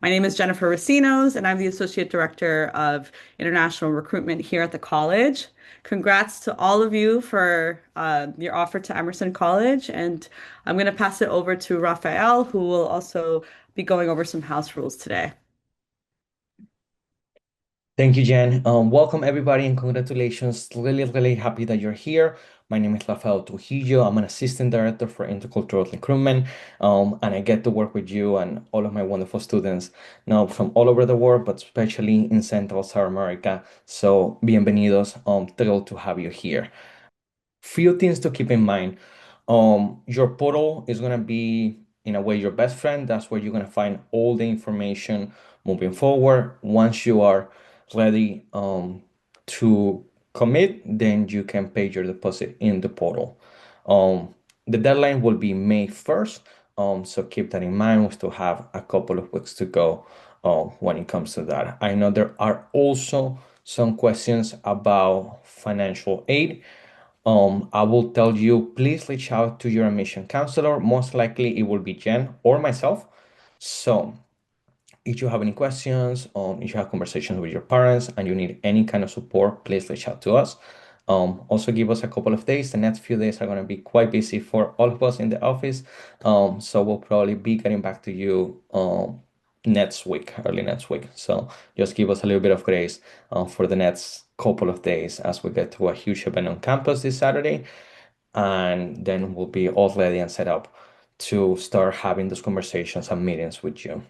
My name is Jennifer Racinos, and I'm the Associate Director of International Recruitment here at the college. Congrats to all of you for your offer to Emerson College, and I'm going to pass it over to Raphael, who will also be going over some house rules today. Thank you, Jen. Welcome everybody and congratulations. Really happy that you're here. My name is Rafael Trujillo. I'm an assistant director for intercultural recruitment, and I get to work with you and all of my wonderful students now from all over the world, but especially in Central South America. So, bienvenidos. Thrilled to have you here. Few things to keep in mind. Your portal is gonna be in a way your best friend. That's where you're gonna find all the information moving forward. Once you are ready to commit, then you can pay your deposit in the portal. Um, the deadline will be May 1st. So keep that in mind. We still have a couple of weeks to go when it comes to that. I know there are also some questions about financial aid. I will tell you, please reach out to your admission counselor. Most likely it will be Jen or myself. So if you have any questions, if you have conversations with your parents and you need any kind of support, please reach out to us. Also give us a couple of days. The next few days are going to be quite busy for all of us in the office. So we'll probably be getting back to you next week, early next week. So just give us a little bit of grace for the next couple of days as we get to a huge event on campus this Saturday. And then we'll be all ready and set up to start having those conversations and meetings with you.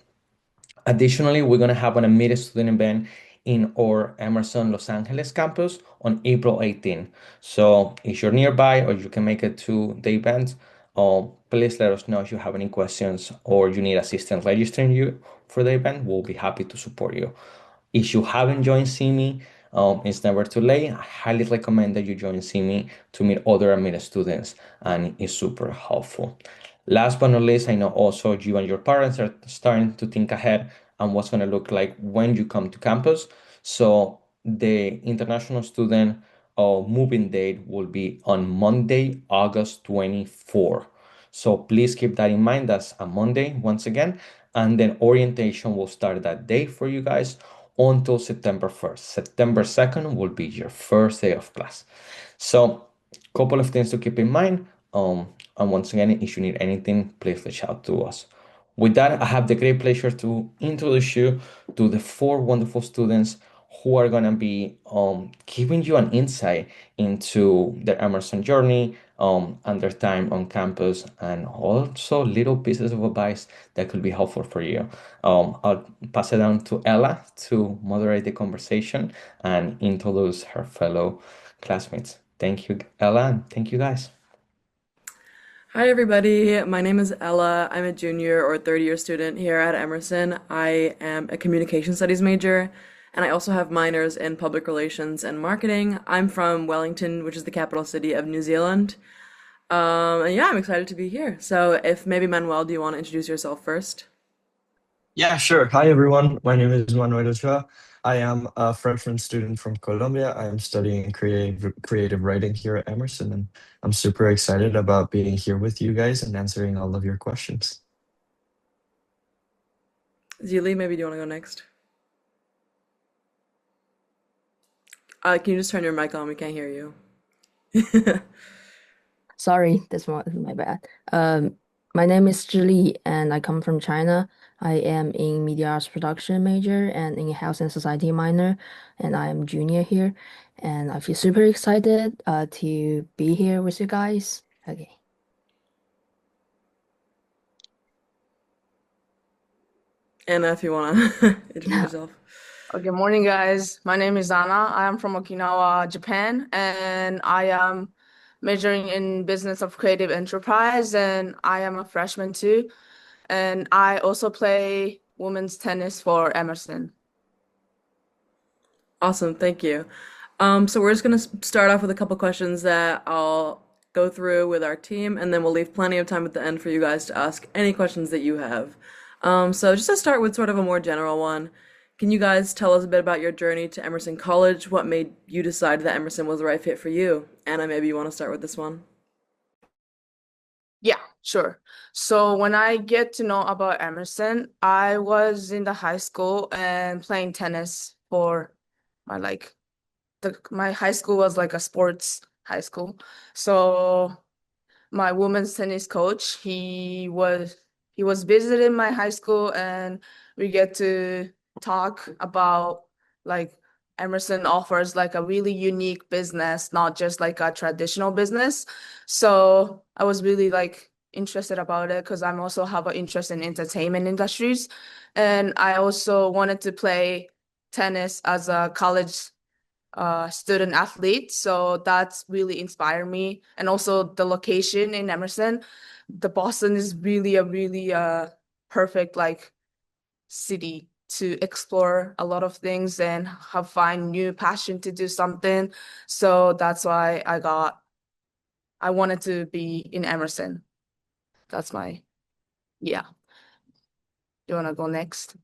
Additionally, we're going to have an immediate student event in our Emerson Los Angeles campus on April 18th. So if you're nearby or you can make it to the event, please let us know if you have any questions or you need assistance registering you for the event. We'll be happy to support you. If you haven't joined CME, it's never too late. I highly recommend that you join CME to meet other admitted students, and it's super helpful. Last but not least, I know also you and your parents are starting to think ahead on what's going to look like when you come to campus. So the international student moving date will be on Monday, August 24. So please keep that in mind. That's a Monday once again. And then orientation will start that day for you guys until September 1st. September 2nd will be your first day of class. So, couple of things to keep in mind. And once again, if you need anything, please reach out to us. With that, I have the great pleasure to introduce you to the four wonderful students who are going to be giving you an insight into their Emerson journey and their time on campus, and also little pieces of advice that could be helpful for you. I'll pass it down to Ella to moderate the conversation and introduce her fellow classmates. Thank you, Ella, and thank you guys. Hi, everybody. My name is Ella. I'm a junior or third year student here at Emerson. I am a communication studies major, and I also have minors in public relations and marketing. I'm from Wellington, which is the capital city of New Zealand. And yeah, I'm excited to be here. So, if maybe Manuel, do you want to introduce yourself first? Yeah, sure. Hi, everyone. My name is Manuel Ochoa. I am a freshman student from Colombia. I am studying creative writing here at Emerson, and I'm super excited about being here with you guys and answering all of your questions. Zili, maybe do you want to go next? Can you just turn your mic on? We can't hear you. Sorry, this one is my bad. My name is Zhi and I come from China. I am in media arts production major and in health and society minor, and I am junior here. And I feel super excited to be here with you guys. Okay. Anna, if you want to introduce yourself. Good morning, guys. My name is Anna. I am from Okinawa, Japan, and I am majoring in business of creative enterprise, and I am a freshman too. And I also play women's tennis for Emerson. Awesome, thank you. So we're just gonna start off with a couple questions that I'll go through with our team, and then we'll leave plenty of time at the end for you guys to ask any questions that you have. So just to start with sort of a more general one, can you guys tell us a bit about your journey to Emerson College? What made you decide that Emerson was the right fit for you? Anna, maybe you want to start with this one. Yeah. Sure. So when I get to know about Emerson, I was in the high school and playing tennis for my like my high school was like a sports high school. So my women's tennis coach, he was visiting my high school and we get to talk about like Emerson offers like a really unique business, not just like a traditional business. So I was really like interested about it because I'm also have an interest in entertainment industries. And I also wanted to play tennis as a college student athlete. So that's really inspired me. And also the location in Emerson, the Boston is really a really perfect like city to explore a lot of things and have find new passion to do something. So that's why I wanted to be in Emerson. That's my yeah. You wanna go next,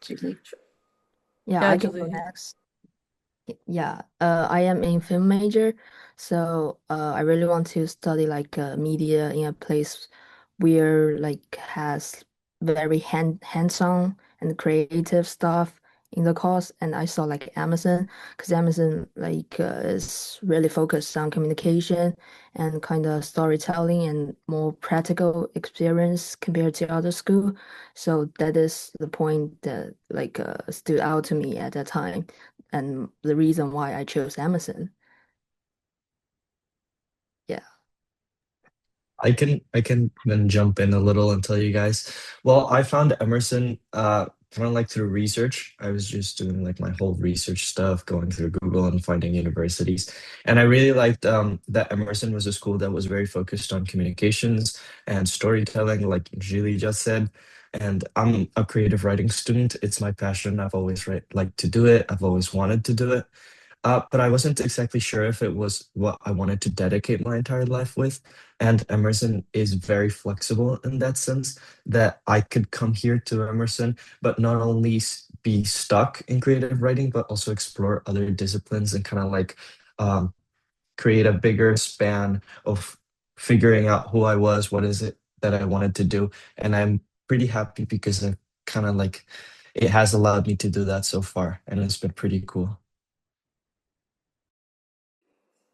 Julie? Yeah, Yeah, I can go Julie. next. Yeah, I am in film major, so I really want to study like media in a place where like has very hands-on and creative stuff in the course. And I saw like Amazon, because Amazon like is really focused on communication and kind of storytelling and more practical experience compared to other school. So that is the point that like stood out to me at that time and the reason why I chose Emerson. Yeah. I can then jump in a little and tell you guys. Well, I found Emerson kind of like through research. I was just doing like my whole research stuff, going through Google and finding universities. And I really liked that Emerson was a school that was very focused on communications and storytelling, like Julie just said. And I'm a creative writing student. It's my passion. I've always liked to do it. I've always wanted to do it. But I wasn't exactly sure if it was what I wanted to dedicate my entire life with. And Emerson is very flexible in that sense that I could come here to Emerson, but not only be stuck in creative writing, but also explore other disciplines and kind of like um, create a bigger span of figuring out who I was, what is it that I wanted to do. And I'm pretty happy because I kind of like it has allowed me to do that so far, and it's been pretty cool.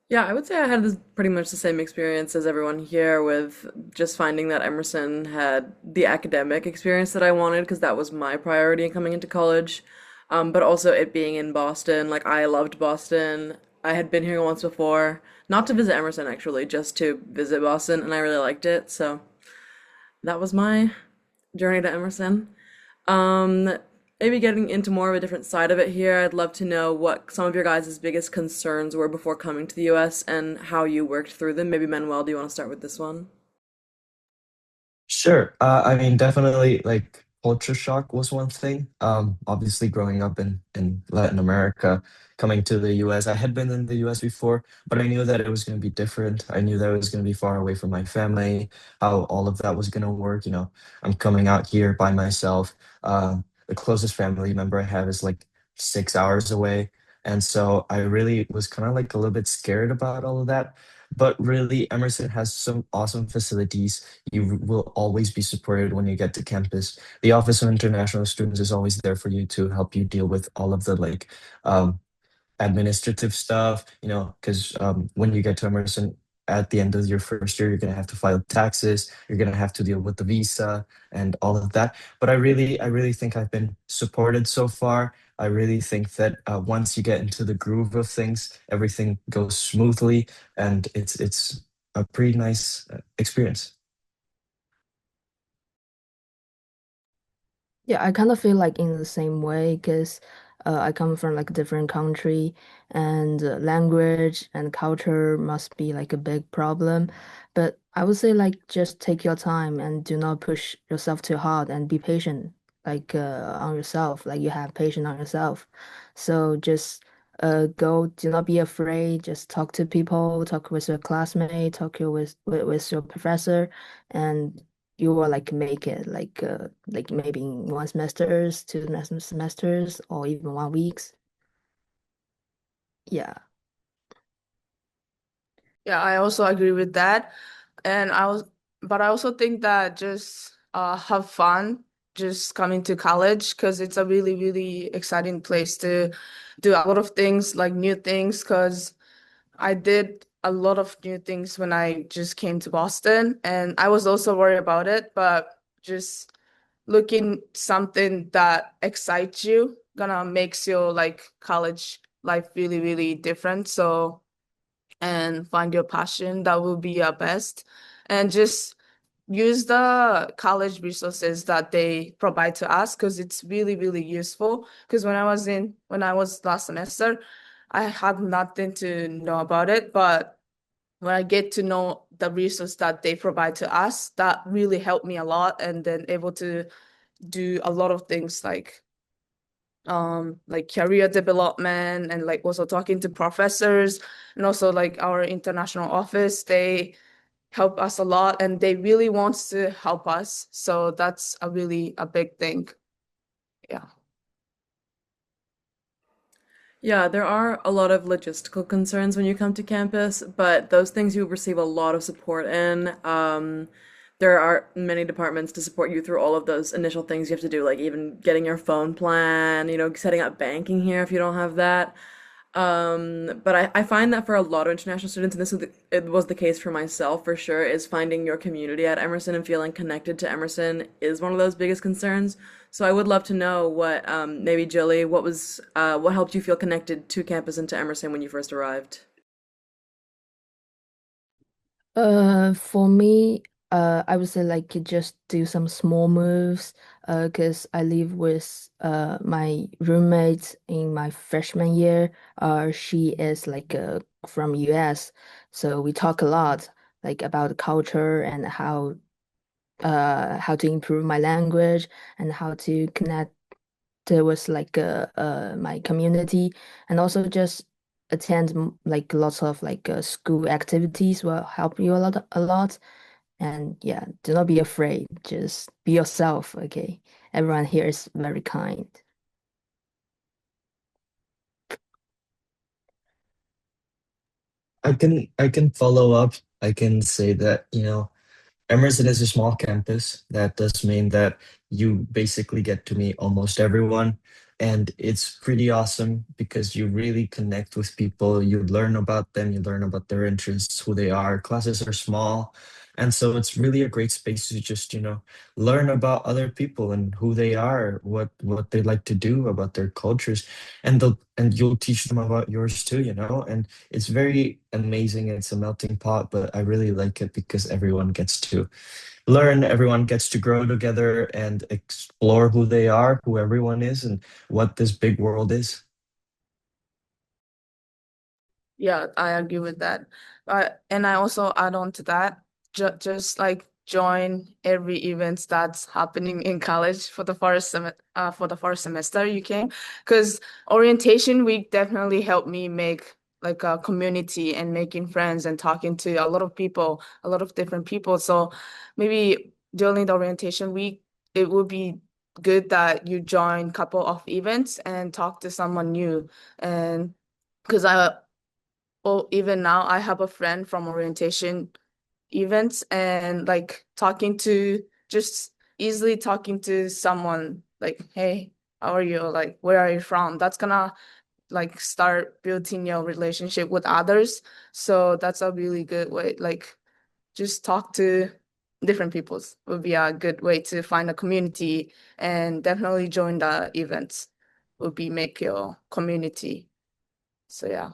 Yeah, I would say I had this pretty much the same experience as everyone here with just finding that Emerson had the academic experience that I wanted because that was my priority in coming into college. But also it being in Boston, like I loved Boston. I had been here once before, not to visit Emerson actually, just to visit Boston, and I really liked it. So that was my journey to Emerson. Um, Maybe getting into more of a different side of it here, I'd love to know what some of your guys' biggest concerns were before coming to the US and how you worked through them. Maybe Manuel, do you want to start with this one? Sure. I mean, definitely like culture shock was one thing. Obviously growing up in Latin America, coming to the US, I had been in the US before, but I knew that it was going to be different. I knew that it was going to be far away from my family, how all of that was going to work. I'm coming out here by myself. The closest family member I have is like 6 hours away. And so I really was kind of like a little bit scared about all of that. But really, Emerson has some awesome facilities. You will always be supported when you get to campus. The Office of International Students is always there for you to help you deal with all of the like um, administrative stuff, because when you get to Emerson at the end of your first year, you're going to have to file taxes, you're going to have to deal with the visa and all of that. But I really think I've been supported so far. I really think that once you get into the groove of things, everything goes smoothly, and it's a pretty nice experience. Yeah, I kind of feel like in the same way because I come from like a different country and language and culture must be like a big problem. But I would say like just take your time and do not push yourself too hard and be patient like on yourself, like you have patience on yourself. So just go, do not be afraid, just talk to people, talk with your classmate, talk with your professor and you will like make it like maybe in one semesters, two semesters, or even 1 weeks. Yeah. Yeah, I also agree with that. and but I also think that just have fun just coming to college because it's a really, really exciting place to do a lot of things, like new things, because I did a lot of new things when I just came to Boston, and I was also worried about it, but just looking something that excites you gonna makes your like college life really, really different. So and find your passion that will be your best and just use the college resources that they provide to us because it's really, really useful. Because when I was last semester, I had nothing to know about it, but when I get to know the resource that they provide to us, that really helped me a lot, and then able to do a lot of things like career development and like also talking to professors and also like our international office. They help us a lot and they really wants to help us. So that's a big thing. Yeah. Yeah, there are a lot of logistical concerns when you come to campus, but those things you receive a lot of support in. There are many departments to support you through all of those initial things you have to do, like even getting your phone plan, setting up banking here if you don't have that. But I find that for a lot of international students, and it was the case for myself for sure, is finding your community at Emerson and feeling connected to Emerson is one of those biggest concerns. So I would love to know what, maybe Jilly, what helped you feel connected to campus and to Emerson when you first arrived? For me, I would say like just do some small moves, because I live with my roommate in my freshman year. She is like from US, so we talk a lot like about the culture and how to improve my language and how to connect with like my community, and also just attend like lots of like school activities will help you a lot. And yeah, do not be afraid, just be yourself. Okay, everyone here is very kind. I can follow up. I can say that, Emerson is a small campus. That does mean that you basically get to meet almost everyone. And it's pretty awesome because you really connect with people. You learn about them, you learn about their interests, who they are. Classes are small. And so it's really a great space to just, learn about other people and who they are, what they like to do, about their cultures. And you'll teach them about yours too, and it's very amazing. It's a melting pot, but I really like it because everyone gets to learn, everyone gets to grow together and explore who they are, who everyone is, and what this big world is. Yeah, I agree with that. And I also add on to that, just like join every event that's happening in college for the first semester you came, because orientation week definitely helped me make like a community and making friends and talking to a lot of people, a lot of different people. So maybe during the orientation week, it would be good that you join couple of events and talk to someone new. And because I well, even now, I have a friend from orientation events and like just easily talking to someone like, hey, how are you? Like, where are you from? That's gonna like start building your relationship with others. So that's a really good way. Like, just talk to different peoples would be a good way to find a community and definitely join the events would be make your community. So yeah.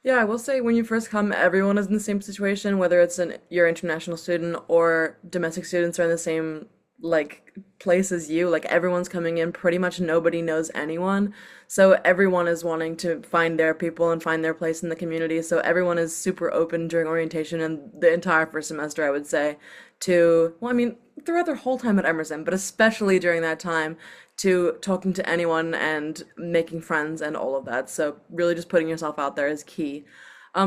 Yeah, I will say when you first come, everyone is in the same situation, whether it's your international student or domestic students are in the same like place as you. Like everyone's coming in, pretty much nobody knows anyone. So everyone is wanting to find their people and find their place in the community. So everyone is super open during orientation and the entire first semester, I would say, well, I mean, throughout their whole time at Emerson, but especially during that time to talking to anyone and making friends and all of that. So really just putting yourself out there is key.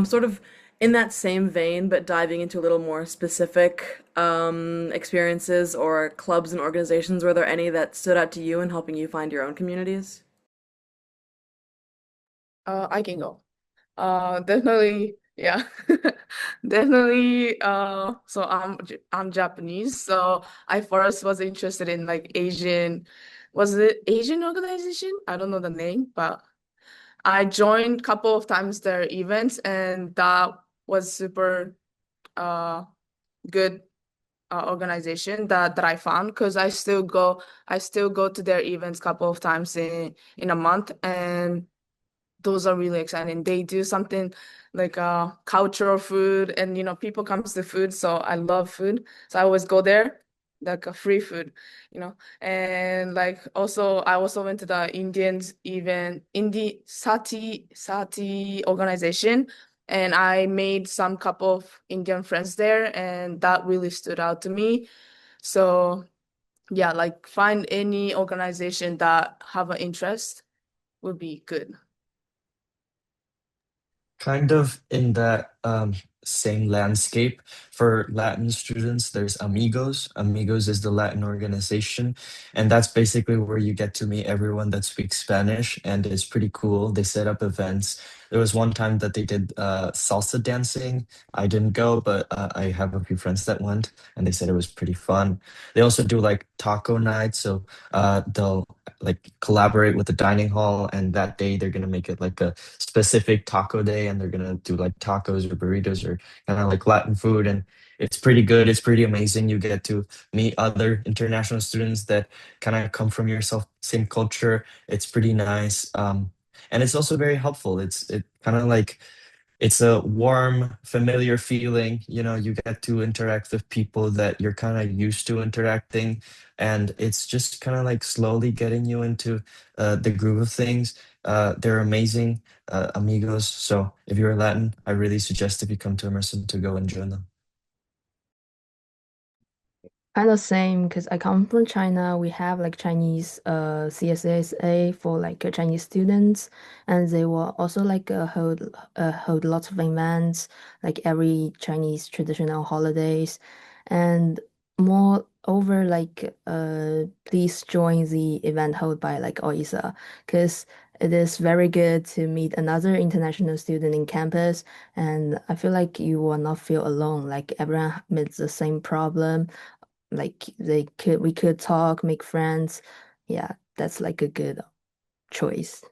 Sort of in that same vein, but diving into a little more specific experiences or clubs and organizations, were there any that stood out to you in helping you find your own communities? I can go. Definitely, Yeah. Definitely. So I'm Japanese, so I first was interested in like Asian, was it Asian organization? I don't know the name, but I joined a couple of times their events, and that was super uh good organization that I found, because I still go to their events a couple of times in a month, and those are really exciting. They do something like cultural food, and people comes to food, so I love food. So I always go there, like a free food, And like also I also went to the Indians event, Sati organization, and I made some couple of Indian friends there, and that really stood out to me. So yeah, like find any organization that have an interest would be good. Kind of in that same landscape for Latin students, there's Amigos. Amigos is the Latin organization, and that's basically where you get to meet everyone that speaks Spanish, and it's pretty cool. They set up events. There was one time that they did salsa dancing. I didn't go, but I have a few friends that went, and they said it was pretty fun. They also do like taco nights, so they'll like collaborate with the dining hall, and that day they're gonna make it like a specific taco day, and they're gonna do like tacos or burritos or kind of like Latin food, and it's pretty good. It's pretty amazing. You get to meet other international students that kind of come from your same culture. It's pretty nice, and it's also very helpful. It kind of like it's a warm, familiar feeling. You get to interact with people that you're kind of used to interacting, and it's just kind of like slowly getting you into the groove of things. They're amazing, amigos. So if you're Latin, I really suggest if you come to Emerson to go and join them. Kind of same because I come from China. We have like Chinese CSSA for like Chinese students, and they will also like hold lots of events like every Chinese traditional holidays, and moreover like please join the event held by like OISA because it is very good to meet another international student in campus, and I feel like you will not feel alone. Like everyone meets the same problem, like we could talk, make friends. Yeah, that's like a good choice.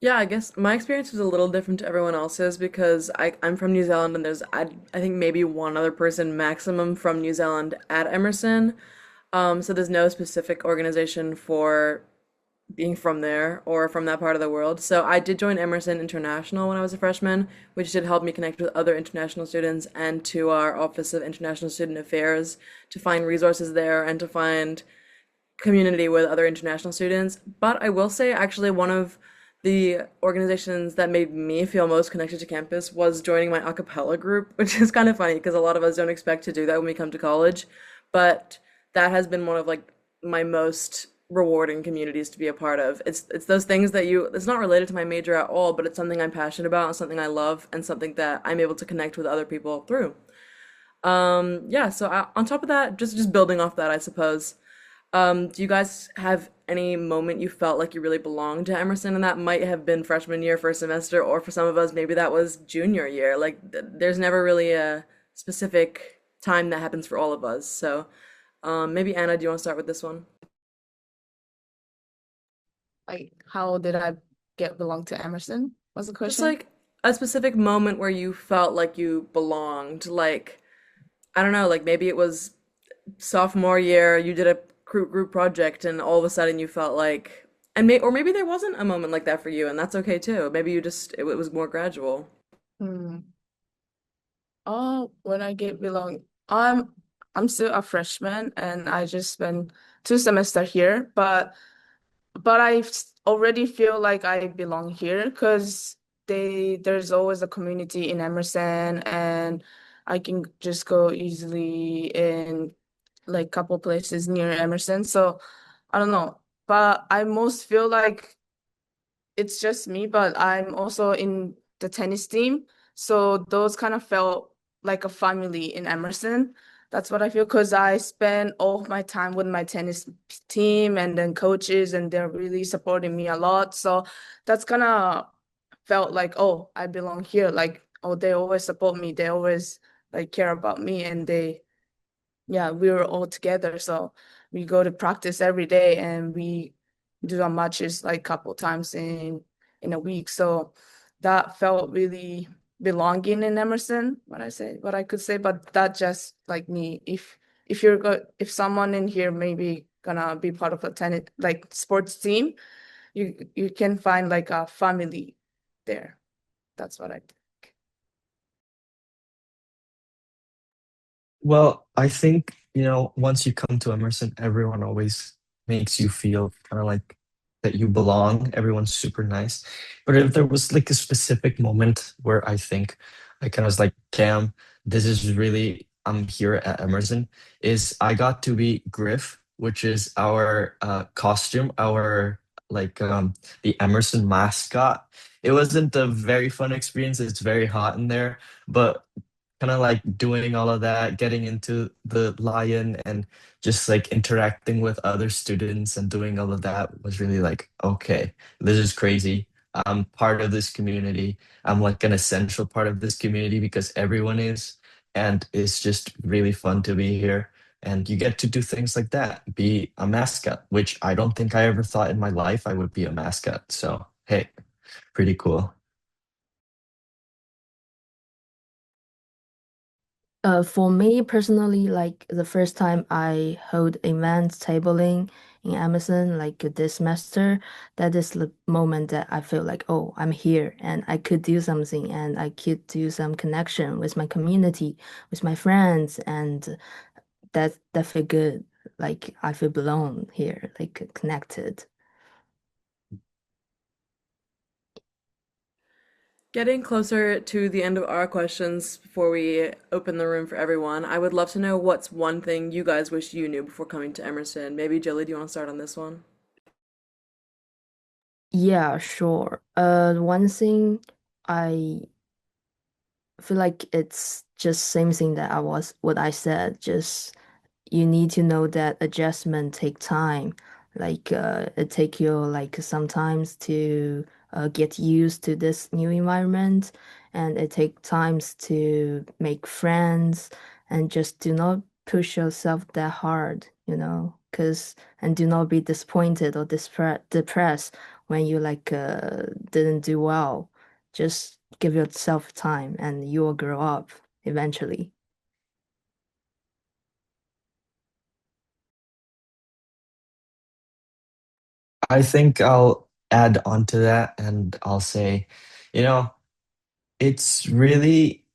Yeah, I guess my experience was a little different to everyone else's because I'm from New Zealand and I think maybe one other person maximum from New Zealand at Emerson. So there's no specific organization for being from there or from that part of the world. So I did join Emerson International when I was a freshman, which did help me connect with other international students and to our Office of International Student Affairs to find resources there and to find community with other international students. But I will say, actually, one of the organizations that made me feel most connected to campus was joining my a cappella group, which is kind of funny because a lot of us don't expect to do that when we come to college. But that has been one of like my most rewarding communities to be a part of. It's those things that it's not related to my major at all, but it's something I'm passionate about and something I love and something that I'm able to connect with other people through. Yeah, so on top of that, just building off that, I suppose. Do you guys have any moment you felt like you really belonged to Emerson? And that might have been freshman year, first semester, or for some of us, maybe that was junior year. Like, there's never really a specific time that happens for all of us. So, maybe Anna, do you want to start with this one? Like, how did I get belong to Emerson? Was the Just question? like a specific moment where you felt like you belonged. Like, I don't know, like maybe it was sophomore year, you did a group project, and all of a sudden you felt like, or maybe there wasn't a moment like that for you, and that's okay too. Maybe it was more gradual. Hmm. Oh, when I get belong, I'm still a freshman, and I just spent 2 semesters here, but already feel like I belong here because there's always a community in Emerson, and I can just go easily in like couple places near Emerson. So I don't know, but I most feel like it's just me, but I'm also in the tennis team. So those kind of felt like a family in Emerson. That's what I feel because I spend all of my time with my tennis team and then coaches, and they're really supporting me a lot. So that's kind of felt like, oh, I belong here. Like, oh, they always support me. They always like care about me, and yeah, we were all together. So we go to practice every day, and we do our matches like couple times in a week. So that felt really belonging in Emerson, what I could say, but that just like me. If someone in here maybe gonna be part of a tennis like sports team, you can find like a family there. That's what I think. Well, I think, once you come to Emerson, everyone always makes you feel kind of like that you belong. Everyone's super nice. But if there was like a specific moment where I think I kind of was like, damn, this is really, I'm here at Emerson, is I got to be Griff, which is our costume, our like the Emerson mascot. It wasn't a very fun experience. It's very hot in there, but kind of like doing all of that, getting into the lion and just like interacting with other students and doing all of that was really like, okay, this is crazy. I'm part of this community. I'm like an essential part of this community because everyone is. And it's just really fun to be here. And you get to do things like that, be a mascot, which I don't think I ever thought in my life I would be a mascot. So, hey, pretty cool. For me personally, like the first time I hold event tabling in Amazon, like this semester, that is the moment that I feel like, oh, I'm here and I could do something and I could do some connection with my community, with my friends, and that feel good. Like I feel belong here, like connected. Getting closer to the end of our questions before we open the room for everyone, I would love to know what's one thing you guys wish you knew before coming to Emerson. Maybe Jilly, do you want to start on this one? Yeah, sure. One thing I feel like it's just same thing that what I said, just you need to know that adjustment take time. Like it take you like sometimes to get used to this new environment, and it take times to make friends, and just do not push yourself that hard, because and do not be disappointed or depressed when you like didn't do well. Just give yourself time, and you will grow up eventually. I think I'll add on to that and I'll say, you know, it's really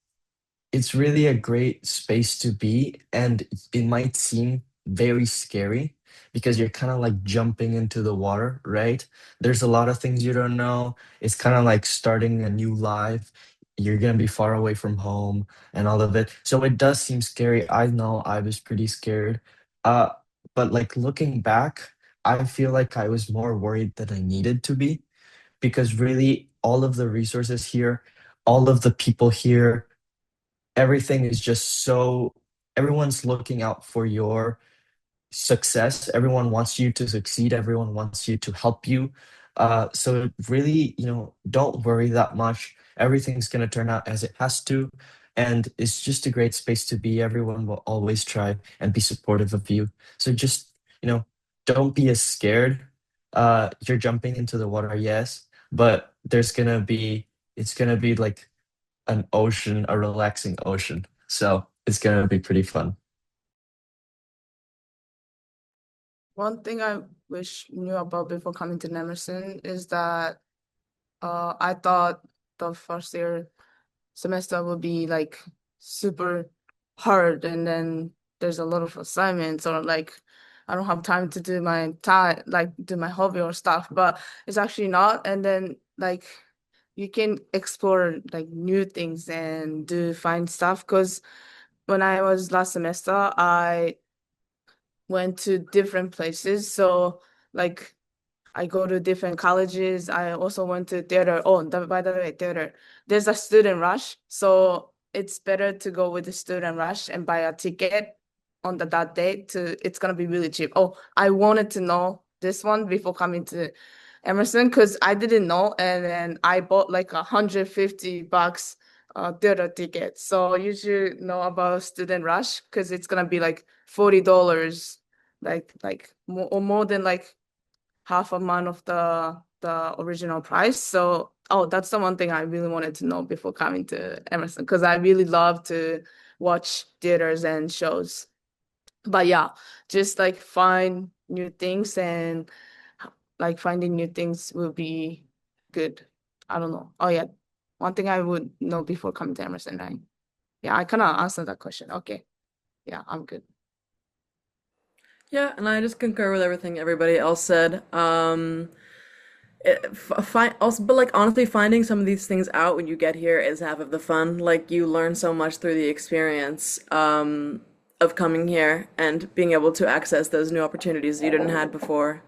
it's really a great space to be, and it might seem very scary because you're kind of like jumping into the water, right? There's a lot of things you don't know. It's kind of like starting a new life. You're gonna be far away from home and all of it. So it does seem scary. I know I was pretty scared. Uh, but like looking back, I feel like I was more worried than I needed to be because really all of the resources here, all of the people here, everything is just so everyone's looking out for your success. Everyone wants you to succeed. Everyone wants you to help you. So really, don't worry that much. Everything's going to turn out as it has to. And it's just a great space to be. Everyone will always try and be supportive of you. So just, don't be as scared. You're jumping into the water, yes, but it's going to be like an ocean, a relaxing ocean. So it's gonna be pretty fun. One thing I wish knew about before coming to Emerson is that I thought the first year semester would be like super hard, and then there's a lot of assignments, or like I don't have time to do my time, like do my hobby or stuff, but it's actually not. And then like you can explore like new things and do find stuff. Because when I was last semester, I went to different places. So like I go to different colleges. I also went to theater. Oh, by the way, theater. There's a student rush, so it's better to go with the student rush and buy a ticket on that day. It's gonna be really cheap. Oh, I wanted to know this one before coming to Emerson because I didn't know, and then I bought like $150 theater ticket. So you should know about Student Rush because it's gonna be like $40, like more than like half amount of the original price. So oh, that's the one thing I really wanted to know before coming to Emerson because I really love to watch theaters and shows. But yeah, just like find new things and like finding new things will be good. I don't know. Oh yeah, one thing I would know before coming to Emerson, right? Yeah, I kind of answered that question. Okay. Yeah, I'm good. Yeah, and I just concur with everything everybody else said. Also, but like honestly, finding some of these things out when you get here is half of the fun. Like you learn so much through the experience of coming here and being able to access those new opportunities you didn't have before.